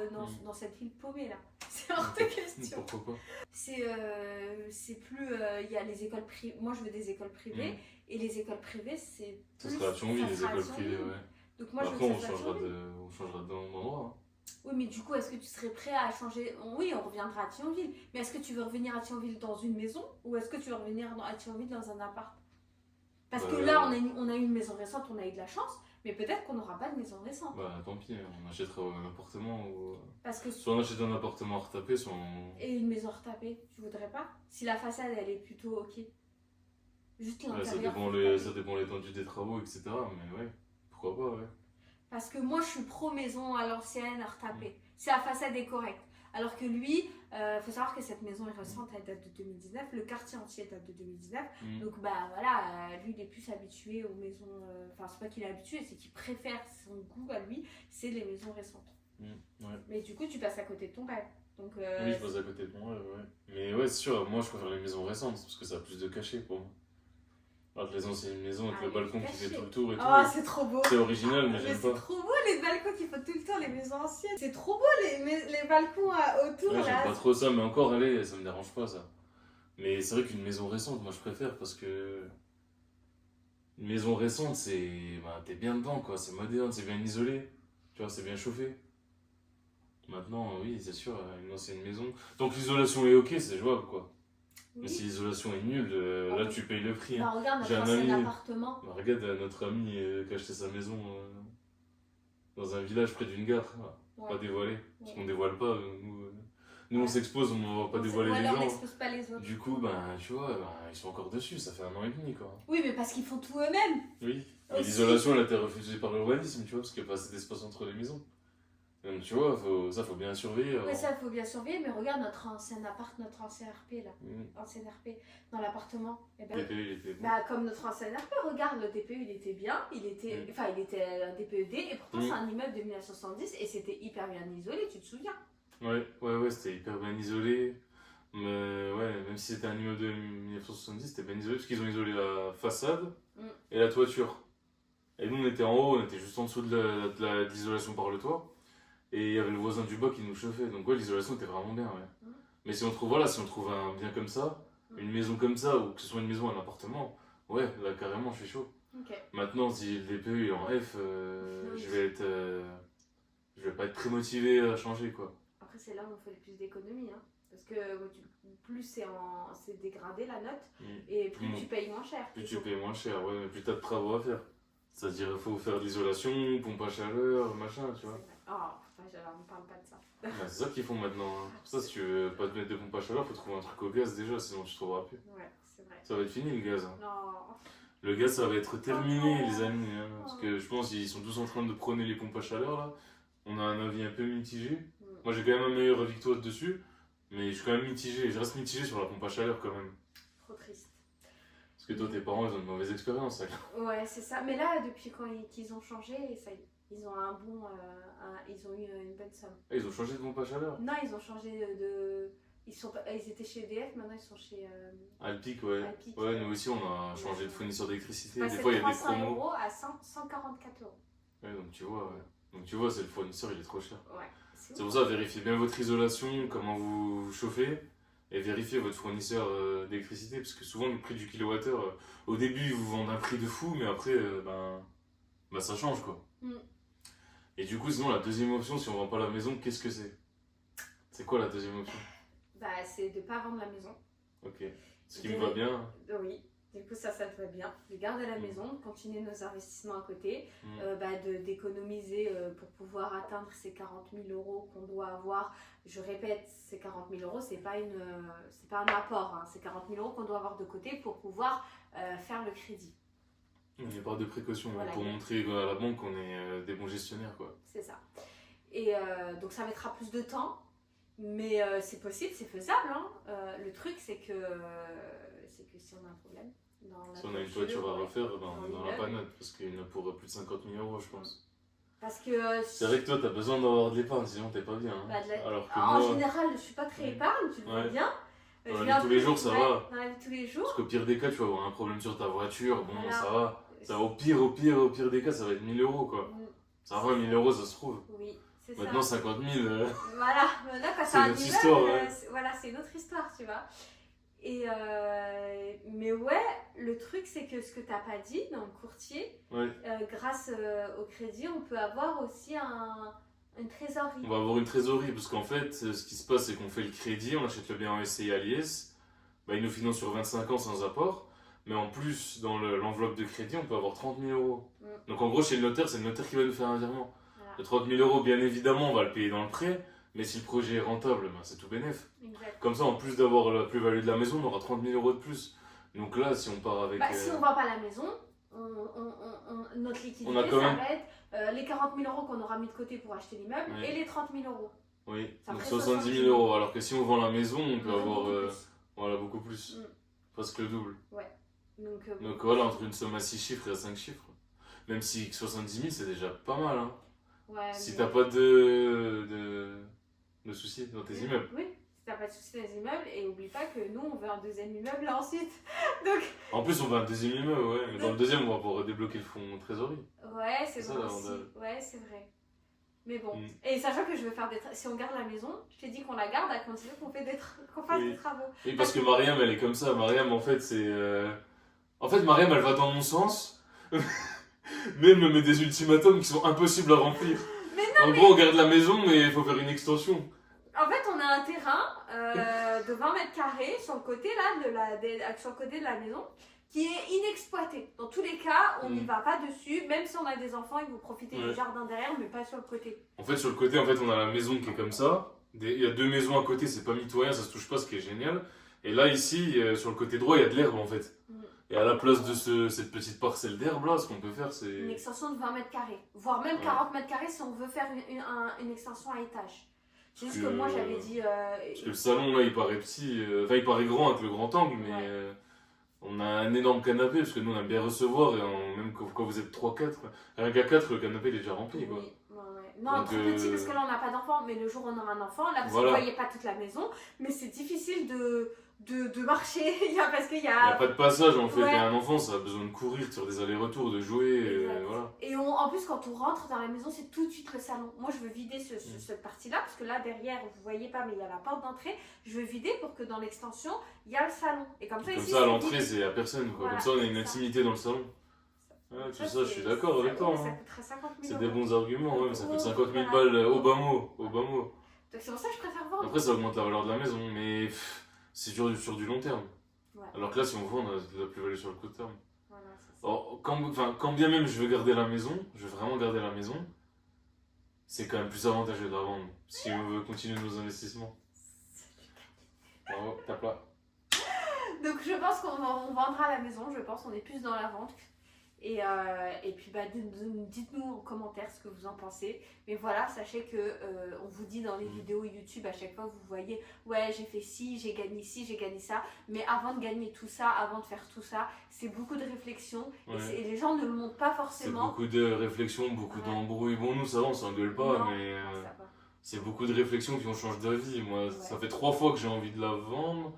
dans cette ville paumée là. C'est hors de question. Pourquoi? C'est plus, il y a les écoles privées. Moi je veux des écoles privées et les écoles privées c'est. Ça sera à Thionville les écoles privées, ouais. Donc moi après on changera d'endroit. Hein. Oui, mais du coup, est-ce que tu serais prêt à changer? Oui, on reviendra à Thionville, mais est-ce que tu veux revenir à Thionville dans une maison ou est-ce que tu veux revenir à Thionville dans un appart? Parce que là, on a eu une maison récente, on a eu de la chance, mais peut-être qu'on n'aura pas de maison récente. Bah tant pis, on achètera un appartement ou... Parce que soit on achète un appartement retapé, soit on... Et une maison retapée, tu voudrais pas? Si la façade, elle est plutôt ok. Juste l'intérieur. Ça dépend l'étendue des travaux, etc. Mais ouais, pourquoi pas, ouais. Parce que moi, je suis pro maison à l'ancienne, à retaper. Si la façade est correcte. Alors que lui, faut savoir que cette maison est récente, elle date de 2019, le quartier entier date de 2019, donc voilà, lui il est plus habitué aux maisons, enfin c'est pas qu'il est habitué, c'est qu'il préfère son goût à lui, c'est les maisons récentes. Mais du coup tu passes à côté de ton rêve. Donc, oui, je passe à côté de mon rêve, ouais. Mais ouais, c'est sûr, moi je préfère les maisons récentes, parce que ça a plus de cachet pour moi. Alors que les anciennes maisons avec le balcon qui fait tout le tour et tout. Oh, c'est trop beau! C'est original, mais j'aime pas. C'est trop beau les balcons qui font tout le tour, les maisons anciennes. C'est trop beau les balcons autour ouais, là. J'aime pas trop ça, mais encore, allez, ça me dérange pas ça. Mais c'est vrai qu'une maison récente, moi je préfère parce que. Une maison récente, c'est. Bah, t'es bien dedans quoi, c'est moderne, c'est bien isolé. Tu vois, c'est bien chauffé. Maintenant, oui, c'est sûr, une ancienne maison. Tant que l'isolation est ok, c'est jouable quoi. Oui. Mais si l'isolation est nulle, là tu payes le prix. Bah, regarde notre ancien appartement. Bah, regarde notre ami qui a acheté sa maison dans un village près d'une gare. Pas dévoilé. Parce qu'on dévoile pas. Nous on s'expose, on va pas dévoiler les gens. On n'expose pas les autres. Du coup, tu vois, ils sont encore dessus, ça fait 1 an et demi quoi. Oui, mais parce qu'ils font tout eux-mêmes. Oui. L'isolation elle a été refusée par l'urbanisme, tu vois, parce qu'il n'y a pas assez d'espace entre les maisons. Donc, tu vois, ça faut bien surveiller. Oui, ça faut bien surveiller, mais regarde notre ancien appart, notre ancien RP là. Ancien RP, dans l'appartement. Le DPE il était bon. Comme notre ancien RP, regarde, le DPE il était bien, il était un DPED, et pourtant c'est un immeuble de 1970 et c'était hyper bien isolé, tu te souviens? Ouais, c'était hyper bien isolé. Mais ouais, même si c'était un immeuble de 1970, c'était bien isolé parce qu'ils ont isolé la façade Mm. et la toiture. Et nous, on était en haut, on était juste en dessous de l'isolation par le toit. Et il y avait le voisin du bas qui nous chauffait. Donc, ouais, l'isolation était vraiment bien, ouais. Mm. Mais si on trouve, voilà, si on trouve un bien comme ça, une maison comme ça, ou que ce soit une maison ou un appartement, ouais, là, carrément, je suis chaud. Ok. Maintenant, si le DPE est en F, Oui. je vais pas être très motivé à changer, quoi. Après, c'est là où on fait le plus d'économies. Hein. Parce que plus c'est dégradé la note, et plus tu payes moins cher. Plus tu payes moins cher, ouais, mais plus t'as de travaux à faire. C'est-à-dire, il faut faire de l'isolation, pompe à chaleur, machin, tu vois. Oh, enfin, on ne parle pas de ça. Bah, c'est ça qu'ils font maintenant. Hein. Pour ça, si tu veux pas te mettre de pompe à chaleur, faut trouver un truc au gaz déjà, sinon tu trouveras plus. Ouais, c'est vrai. Ça va être fini le gaz. Hein. Non. Le gaz, ça va être terminé, Oh. les amis. Hein, parce que je pense qu'ils sont tous en train de prôner les pompes à chaleur là. On a un avis un peu mitigé. Moi, j'ai quand même un meilleur avis que toi dessus, mais je suis quand même mitigé. Je reste mitigé sur la pompe à chaleur quand même. Trop triste. Parce que toi, tes parents, ils ont une mauvaise expérience. Là. Ouais, c'est ça. Mais là, depuis qu'ils ont changé, ça y est, ils ont ils ont eu une bonne somme. Ah, ils ont changé de pompe à chaleur? Non, ils ont changé de. Ils étaient chez EDF, maintenant ils sont chez. Alpic, ouais. Alpic, Ouais, nous aussi, on a changé de fournisseur d'électricité. Des C'est fois, il y a des 300 promos. € à 144 €. Ouais, donc tu vois, ouais. Donc tu vois, c'est le fournisseur, il est trop cher. Ouais. C'est pour ça, vérifiez bien votre isolation, comment vous chauffez, et vérifiez votre fournisseur d'électricité, parce que souvent le prix du kilowattheure, au début ils vous vendent un prix de fou, mais après, ben, ça change quoi. Et du coup, sinon la deuxième option, si on vend pas la maison, qu'est-ce que c'est? C'est quoi la deuxième option? Bah, c'est de pas vendre la maison. Ok. Ce qui me va bien. Oui. Du coup, ça te va bien. De garder la maison, continuer nos investissements à côté, d'économiser pour pouvoir atteindre ces 40 000 € qu'on doit avoir. Je répète, ces 40 000 €, c'est pas un apport. Hein. C'est 40 000 € qu'on doit avoir de côté pour pouvoir faire le crédit. Il n'y a pas de précaution Voilà, pour montrer à la banque qu'on est des bons gestionnaires quoi. C'est ça. Et donc ça mettra plus de temps, mais c'est possible, c'est faisable. Hein. Le truc, c'est que si on a un problème, si on a une toiture à refaire, ben, on est dans la panade parce qu'il y en a pour plus de 50 000 €, je pense. Parce que c'est vrai que toi, tu as besoin d'avoir de l'épargne, sinon t'es pas bien. Hein. Alors que en moi, général, je suis pas très épargne, tu le vois bien. Dans la vie tous les jours, ça va. Dans la vie tous les jours. Parce qu'au pire des cas, tu vas avoir un problème sur ta voiture, bon, Voilà. ça va. Ça, au pire des cas, ça va être 1 000 € quoi. Ça va, 1 000 € ça se trouve. Oui, c'est Maintenant, ça. 50 000. Voilà, maintenant quand c'est une autre histoire. Voilà, c'est une autre histoire, tu vois. Et mais ouais, le truc c'est que ce que t'as pas dit dans le courtier, grâce au crédit, on peut avoir aussi une trésorerie. On va avoir une trésorerie parce qu'en fait, ce qui se passe, c'est qu'on fait le crédit, on achète le bien en SCI à l'IS, bah, il nous finance sur 25 ans sans apport, mais en plus, dans l'enveloppe de crédit, on peut avoir 30 000 €. Donc en gros, chez le notaire, c'est le notaire qui va nous faire un virement. Voilà. Le 30 000 €, bien évidemment, on va le payer dans le prêt. Mais si le projet est rentable, ben c'est tout bénef. Exact. Comme ça, en plus d'avoir la plus-value de la maison, on aura 30 000 € de plus. Donc là, si on part avec... si on ne vend pas la maison, notre liquidité, ça va être les 40 000 € qu'on aura mis de côté pour acheter l'immeuble et les 30 000 €. Oui, donc 70 000 €. Alors que si on vend la maison, on peut avoir beaucoup plus. Presque le double. Ouais. Donc voilà, entre une somme à 6 chiffres et à 5 chiffres. Même si 70 000, c'est déjà pas mal. Hein. Ouais, si t'as pas de soucis dans tes immeubles. Oui, si t'as pas de soucis dans les immeubles, et oublie pas que nous on veut un deuxième immeuble là ensuite. Donc... En plus on veut un deuxième immeuble, ouais, mais dans le deuxième on va pouvoir débloquer le fonds trésorerie. Ouais, c'est vrai aussi. Ouais, c'est vrai. Mais bon, et sachant que je veux faire si on garde la maison, je t'ai dit qu'on la garde à condition qu'on fasse des travaux. Oui, parce que Mariam elle est comme ça. Mariam en fait c'est... En fait Mariam elle va dans mon sens, mais elle me met des ultimatums qui sont impossibles à remplir. En gros, on garde la maison, mais il faut faire une extension. En fait, on a un terrain de 20 mètres carrés sur le côté, sur le côté de la maison qui est inexploité. Dans tous les cas, on n'y va pas dessus. Même si on a des enfants, ils vont profiter du jardin derrière, mais pas sur le côté. En fait, sur le côté, on a la maison qui est comme ça. Il y a 2 maisons à côté, c'est pas mitoyen, ça se touche pas, ce qui est génial. Et là, ici, sur le côté droit, il y a de l'herbe en fait. Et à la place de cette petite parcelle d'herbe là, ce qu'on peut faire c'est... Une extension de 20 mètres carrés, voire même 40 mètres carrés si on veut faire une extension à étage. C'est juste que moi j'avais dit... Parce que le salon là il paraît petit, enfin il paraît grand avec le grand angle, mais on a un énorme canapé parce que nous on aime bien recevoir et même quand vous êtes 3-4, rien qu'à 4 le canapé il est déjà rempli quoi. Non, trop petit parce que là on n'a pas d'enfant, mais le jour où on aura un enfant, là parce que vous ne voyez pas toute la maison, mais c'est difficile de marcher, parce qu'il y Il n'y a a... pas de passage en fait. Ouais. Et un enfant, ça a besoin de courir, de faire des allers-retours, de jouer. Et Exact. voilà. Et en plus, quand on rentre dans la maison, c'est tout de suite le salon. Moi, je veux vider cette partie-là, parce que là, derrière, vous voyez pas, mais il y a la porte d'entrée. Je veux vider pour que dans l'extension, il y a le salon. Et comme ça, Comme ici, ça, à c'est l'entrée, vide. c'est à personne. Quoi. Voilà, Comme ça, on a c'est une ça. intimité dans le salon. Ouais, tout ça, je suis c'est- d'accord avec ça- toi. ouais, Ça Hein. coûterait 50 000 C'est des euros. bons arguments, ouais, mais ça coûte 50 000 Voilà. balles au bas mot. Au bas mot. Donc c'est pour ça que je préfère vendre. Après, ça augmente la valeur de la maison, mais c'est sur du long terme. Ouais. Alors que là, si on vend, on a de la plus-value sur le court terme. Voilà, c'est ça. Alors, quand bien même je veux garder la maison, je veux vraiment garder la maison, c'est quand même plus avantageux de la vendre si on veut continuer nos investissements. Bravo, tape là. Donc je pense qu'on vendra la maison, je pense, on est plus dans la vente. Et puis dites-nous en commentaire ce que vous en pensez. Mais voilà, sachez que on vous dit dans les vidéos YouTube à chaque fois, vous voyez, ouais, j'ai fait ci, j'ai gagné ça. Mais avant de gagner tout ça, avant de faire tout ça, c'est beaucoup de réflexion. Ouais. Et les gens ne le montrent pas C'est forcément. beaucoup de réflexion, beaucoup Ouais. d'embrouilles. Bon, nous, ça va, on s'engueule pas, Non, mais ça va. c'est beaucoup de réflexions qui ont changé d'avis. Moi, Ouais. ça fait 3 fois que j'ai envie de la vendre,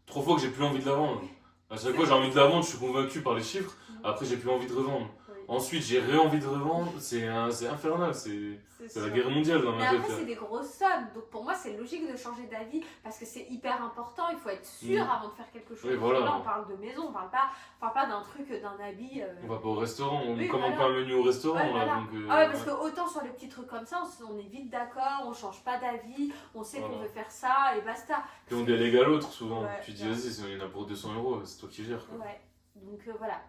3 fois que j'ai plus envie de la vendre. À chaque C'est fois, j'ai vrai. envie de la vendre, je suis convaincu par les chiffres. Après, j'ai plus envie de revendre. Oui. Ensuite, j'ai re-envie de revendre. C'est infernal. C'est la sûr. guerre mondiale dans Mais ma tête. après, là. c'est des grosses sommes. Donc pour moi, c'est logique de changer d'avis parce que c'est hyper important. Il faut être sûr avant de faire quelque chose. Oui, voilà. Là, on parle de maison, on parle pas d'un truc, d'un habit. On va pas au restaurant, on Oui, commande voilà. pas un menu au restaurant. Ouais, là, voilà. donc, Ah ouais, parce que autant sur les petits trucs comme ça, on est vite d'accord, on change pas d'avis, on sait qu'on Voilà. veut faire ça et basta. Puis on délègue à l'autre souvent. Ouais, Tu dis, ouais. vas-y, il y en a pour 200 euros, c'est toi qui gères. Quoi. Ouais, donc voilà.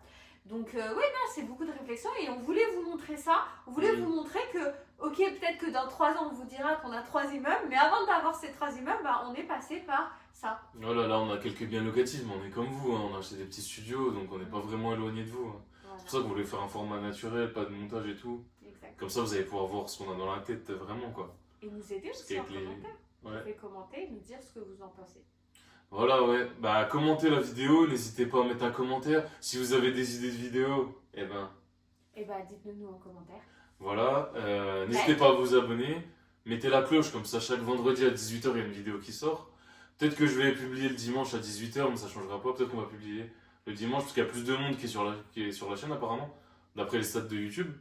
Donc oui, non, c'est beaucoup de réflexion et on voulait vous montrer ça. On voulait vous montrer que, ok, peut-être que dans 3 ans, on vous dira qu'on a 3 immeubles, mais avant d'avoir ces 3 immeubles, bah, on est passé par ça. Voilà, là, on a quelques biens locatifs, mais on est comme vous. Hein. On a acheté des petits studios, donc on n'est pas vraiment éloigné de vous. Hein. Voilà. C'est pour ça qu'on voulait faire un format naturel, pas de montage et tout. Exact. Comme ça, vous allez pouvoir voir ce qu'on a dans la tête vraiment, quoi. Et nous aider Parce aussi en qu'avec les- commentaire. Vous Ouais. pouvez commenter et nous dire ce que vous en pensez. Voilà, ouais. Bah, commentez la vidéo, n'hésitez pas à mettre un commentaire. Si vous avez des idées de vidéos, eh ben, Et bah dites-le nous en commentaire. voilà. N'hésitez pas à vous abonner. Mettez la cloche, comme ça, chaque vendredi à 18h, il y a une vidéo qui sort. Peut-être que je vais publier le dimanche à 18h, mais ça changera pas. Peut-être qu'on va publier le dimanche, parce qu'il y a plus de monde qui est sur la chaîne, apparemment, d'après les stats de YouTube.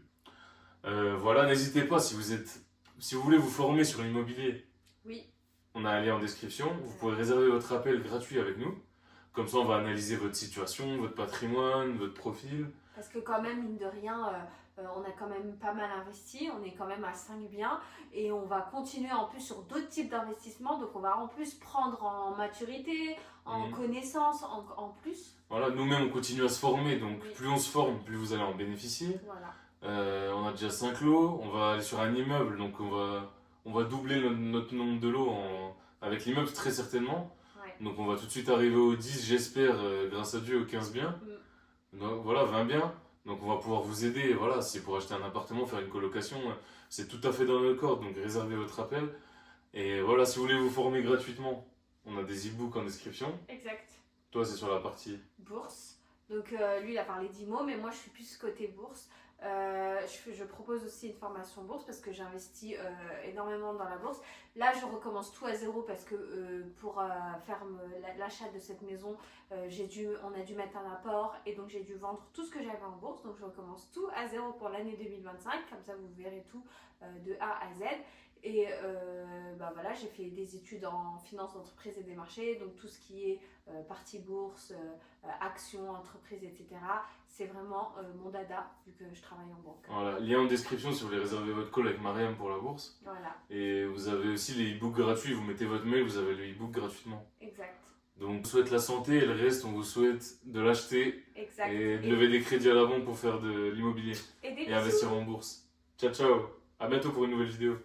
Voilà, n'hésitez pas, si vous voulez vous former sur l'immobilier, Oui. on a un lien en description. Vous pouvez réserver votre appel gratuit avec nous. Comme ça, on va analyser votre situation, votre patrimoine, votre profil. Parce que quand même, mine de rien, on a quand même pas mal investi. On est quand même à 5 biens. Et on va continuer en plus sur d'autres types d'investissements. Donc on va en plus prendre en maturité, en connaissance, en plus. Voilà, nous-mêmes, on continue à se former. Donc, Oui. plus on se forme, plus vous allez en bénéficier. Voilà. On a déjà 5 lots. On va aller sur un immeuble. Donc, on va doubler notre nombre de lots avec l'immeuble, très certainement. Ouais. Donc, on va tout de suite arriver aux 10, j'espère, grâce à Dieu, aux 15 biens. Donc, voilà, 20 biens. Donc, on va pouvoir vous aider. Voilà, c'est pour acheter un appartement, faire une colocation. C'est tout à fait dans nos cordes. Donc, réservez votre appel. Et voilà, si vous voulez vous former gratuitement, on a des e-books en description. Exact. Toi, c'est sur la partie. Bourse. Donc lui, il a parlé d'IMO, mais moi, je suis plus côté bourse. Je propose aussi une formation bourse parce que j'investis énormément dans la bourse. Là, je recommence tout à zéro parce que pour faire l'achat de cette maison, on a dû mettre un apport et donc j'ai dû vendre tout ce que j'avais en bourse. Donc je recommence tout à zéro pour l'année 2025. Comme ça, vous verrez tout de A à Z. Et bah voilà, j'ai fait des études en finance d'entreprise et des marchés, donc tout ce qui est partie bourse, actions, entreprise, etc. C'est vraiment mon dada vu que je travaille en banque. Voilà, lien en description si vous voulez réserver votre call avec Mariam pour la bourse. Voilà, Et vous avez aussi les e-books gratuits, vous mettez votre mail, vous avez le e-book gratuitement. exact. Donc on vous souhaite la santé et le reste, on vous souhaite de l'acheter Exact. et de lever des crédits à la banque pour faire de l'immobilier Et des et bisous. investir en bourse. Ciao ciao, à bientôt pour une nouvelle vidéo.